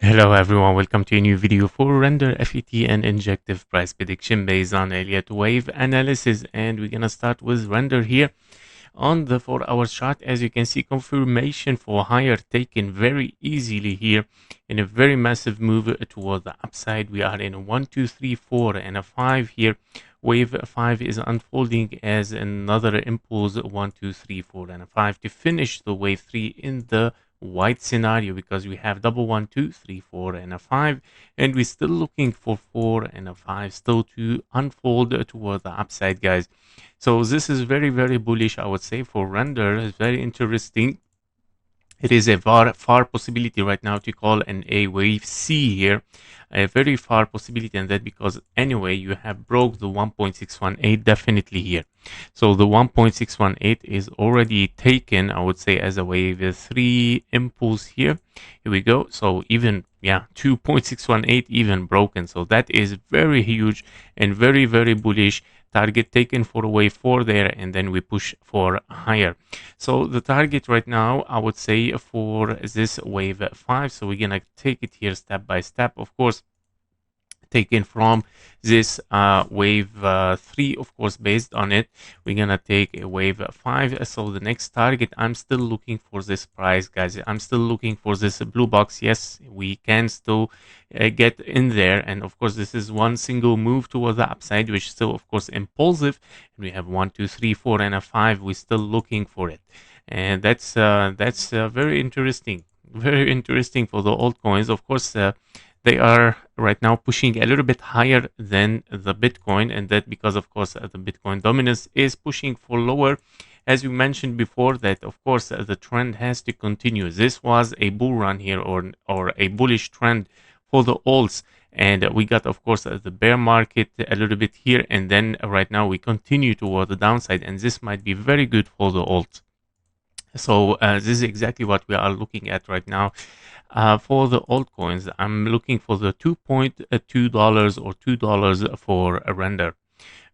Hello everyone, welcome to a new video for render FET and injective price prediction based on Elliott Wave analysis. And we're gonna start with render here on the 4-hour chart. As you can see, confirmation for higher taken very easily here in a very massive move toward the upside. We are in a 1, 2, 3, 4 and a 5 here. Wave 5 is unfolding as another impulse 1, 2, 3, 4 and a 5 to finish the wave 3 in the white scenario, because we have double 1, 2, 3, 4 and a 5, and we're still looking for 4 and a 5 still to unfold toward the upside, guys. So this is very, very bullish, I would say, for render. It's very interesting. It is a far possibility right now to call an A wave C here, a very far possibility, and that because anyway you have broke the 1.618 definitely here. So the 1.618 is already taken, I would say, as a wave 3 impulse here. Here we go. So even 2.618 even broken. So that is very huge and very, very bullish. Target taken for wave 4 there, and then we push for higher. So the target right now, I would say, for this wave 5, so we're gonna take it here step by step, of course, taken from this wave 3, of course. Based on it, we're gonna take a wave 5. So the next target, I'm still looking for this price, guys. I'm still looking for this blue box. Yes, we can still get in there, and of course this is one single move toward the upside, which is still, of course, impulsive. And we have 1, 2, 3, 4 and a 5. We're still looking for it, and that's very interesting, very interesting for the altcoins. Of course, they are right now pushing a little bit higher than the Bitcoin, and that because, of course, the Bitcoin dominance is pushing for lower. As we mentioned before, that of course the trend has to continue. This was a bull run here, or a bullish trend for the alts, and we got, of course, the bear market a little bit here, and then right now we continue toward the downside, and this might be very good for the alt. So this is exactly what we are looking at right now. For the altcoins, I'm looking for the $2.2 or $2 for a render.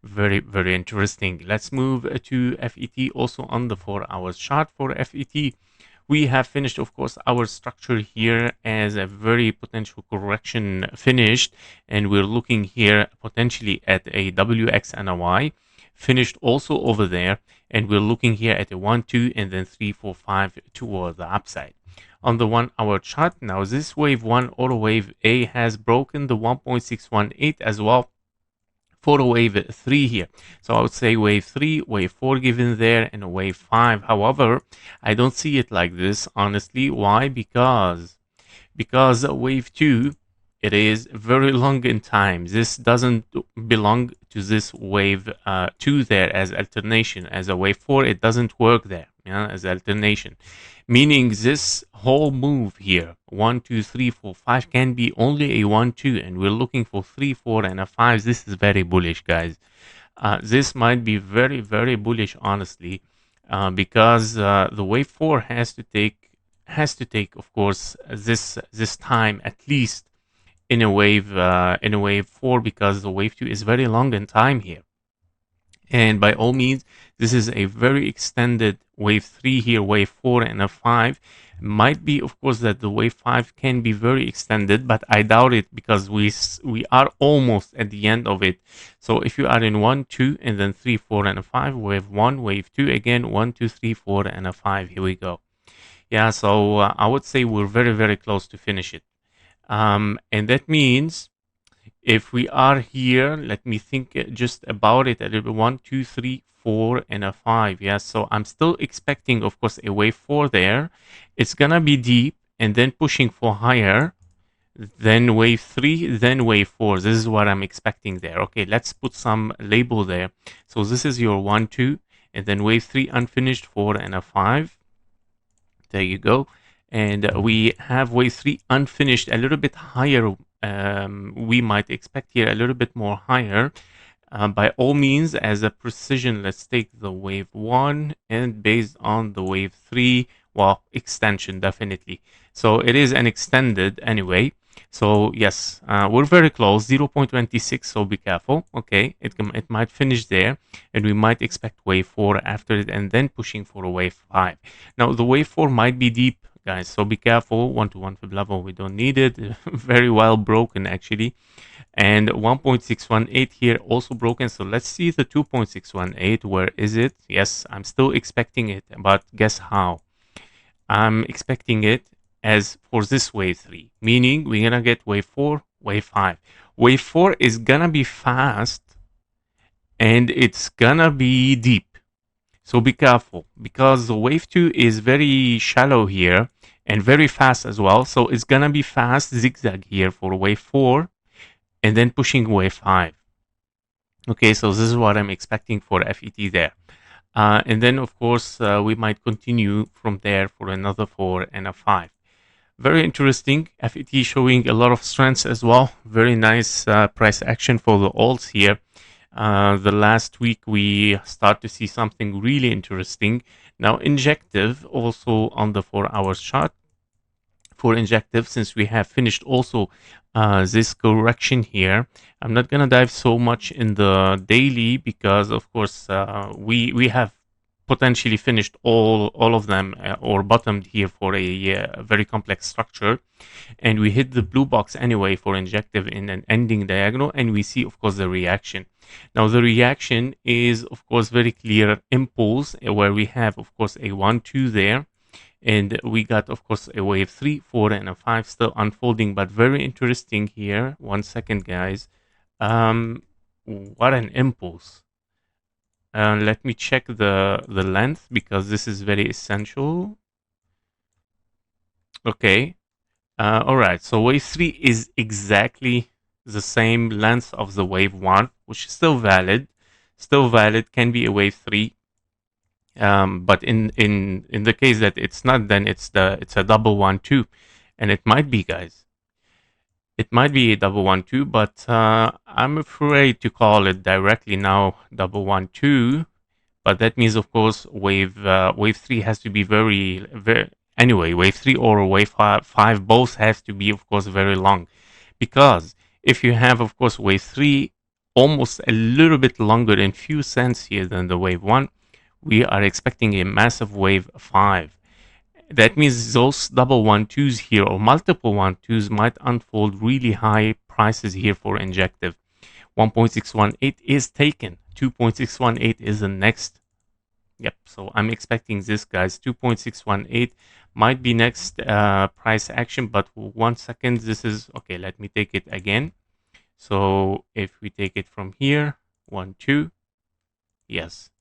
Very, very interesting. Let's move to FET, also on the 4-hour chart. For FET, we have finished, of course, our structure here as a very potential correction finished, and we're looking here potentially at a WX and a Y finished also over there, and we're looking here at a 1, 2 and then 3, 4, 5 toward the upside. On the 1-hour chart now, this wave 1 or wave A has broken the 1.618 as well for wave 3 here. So I would say wave 3, wave 4 given there, and a wave 5. However, I don't see it like this, honestly. Why? Because wave 2, it is very long in time. This doesn't belong to this wave 2 there as alternation. As a wave 4, it doesn't work there, as alternation. Meaning this whole move here, 1, 2, 3, 4, 5, can be only a 1, 2, and we're looking for 3, 4, and a 5. This is very bullish, guys. This might be very, very bullish, honestly, because the wave 4 has to take, of course, this time at least in a wave 4, because the wave 2 is very long in time here. And by all means, this is a very extended wave 3 here, wave 4 and a 5. Might be, of course, that the wave 5 can be very extended, but I doubt it, because we are almost at the end of it. So if you are in 1, 2 and then 3, 4 and a 5, wave 1, wave 2, again 1, 2, 3, 4 and a 5. Here we go. Yeah, so I would say we're very, very close to finish it. And that means if we are here, let me think just about it a little bit. 1, 2, 3, 4 and a 5. Yeah, so I'm still expecting, of course, a wave 4 there. It's gonna be deep and then pushing for higher, then wave 3, then wave 4. This is what I'm expecting there. Okay, let's put some label there. So this is your 1, 2, and then wave 3 unfinished, 4 and a 5. There you go. And we have wave 3 unfinished, a little bit higher. We might expect here a little bit more higher. By all means, as a precision, let's take the wave 1, and based on the wave 3, well, extension definitely. So it is an extended anyway. So yes, we're very close, 0.26, so be careful. Okay, it might finish there, and we might expect wave 4 after it, and then pushing for a wave 5. Now, the wave 4 might be deep, guys, so be careful. 1-to-1 fib level, we don't need it. Very well broken, actually. And 1.618 here, also broken. So let's see the 2.618. Where is it? Yes, I'm still expecting it, but guess how? I'm expecting it as for this wave 3, meaning we're gonna get wave 4, wave 5. Wave 4 is gonna be fast and it's gonna be deep. So be careful because the wave 2 is very shallow here and very fast as well. So it's gonna be fast zigzag here for wave 4 and then pushing wave 5. Okay, so this is what I'm expecting for FET there. And then, of course, we might continue from there for another 4 and a 5. Very interesting. FET showing a lot of strengths as well. Very nice price action for the alts here. The last week we start to see something really interesting. Now, Injective also on the 4 hours chart. For Injective, since we have finished also this correction here, I'm not gonna dive so much in the daily because, of course, we have potentially finished all of them or bottomed here for a very complex structure, and we hit the blue box anyway for Injective in an ending diagonal, and we see, of course, the reaction. Now, the reaction is, of course, very clear impulse where we have, of course, a 1-2 there. And we got, of course, a wave 3, 4, and a 5 still unfolding, but very interesting here. 1 second, guys. What an impulse. Let me check the length because this is very essential. Okay. All right. So wave 3 is exactly the same length of the wave 1, which is still valid. Still valid, can be a wave 3. But in the case that it's not, then it's a double 1-2, and it might be, guys. It might be a double 1-2, but I'm afraid to call it directly now double 1-2. But that means, of course, wave 3 has to be very anyway. Wave 3 or wave 5 both has to be, of course, very long, because if you have, of course, wave 3 almost a little bit longer in few cents here than the wave 1, we are expecting a massive wave 5. That means those double 1-2s here or multiple 1-2s might unfold really high prices here for Injective. 1.618 is taken. 2.618 is the next. Yep, so I'm expecting this, guys. 2.618 might be next price action, but 1 second. This is okay. Let me take it again. So if we take it from here, 1-2, yes.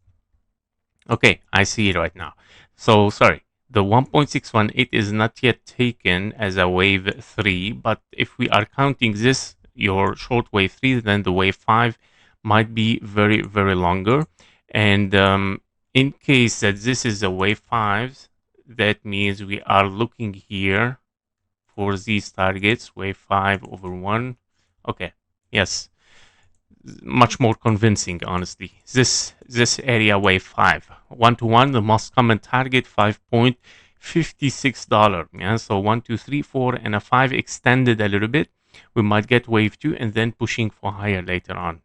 Okay, I see it right now. So sorry, the 1.618 is not yet taken as a wave 3, but if we are counting this, your short wave 3, then the wave 5 might be very, very longer. And in case that this is a wave 5, that means we are looking here for these targets, wave 5 over 1. Okay, yes, much more convincing, honestly. This area wave 5, 1-to-1, the most common target, $5.56. Yeah, so 1, 2, 3, 4, and a 5 extended a little bit. We might get wave 2 and then pushing for higher later on.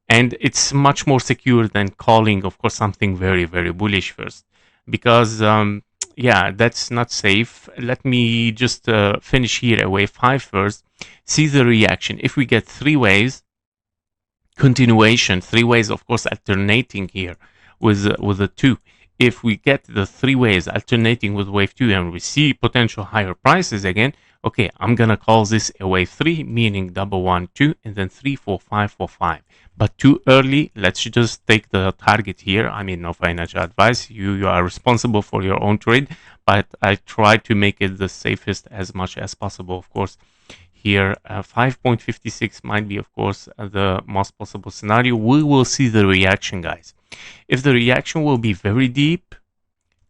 And it's much more secure than calling, of course, something very, very bullish first, because yeah, that's not safe. Let me just finish here a wave 5 first. See the reaction. If we get 3 waves, continuation, 3 ways, of course, alternating here with the 2. If we get the 3 ways alternating with wave 2 and we see potential higher prices again, okay, I'm gonna call this a wave 3, meaning double 1-2, and then 3, 4, 5, 4, 5. But too early. Let's just take the target here. I mean, no financial advice. You are responsible for your own trade, but I try to make it the safest as much as possible, of course. Here, 5.56 might be, of course, the most possible scenario. We will see the reaction, guys. If the reaction will be very deep,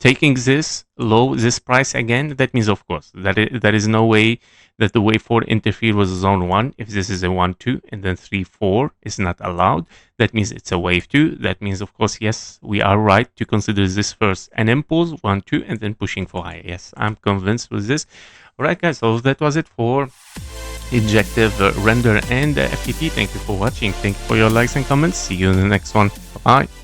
taking this low, this price again, that means, of course, that there is no way that the wave 4 interfere with zone 1. If this is a 1, 2, and then 3, 4 is not allowed, that means it's a wave 2. That means, of course, yes, we are right to consider this first an impulse, 1, 2, and then pushing for higher. Yes, I'm convinced with this. All right, guys, so that was it for injective render and FET. Thank you for watching. Thank you for your likes and comments. See you in the next one. Bye.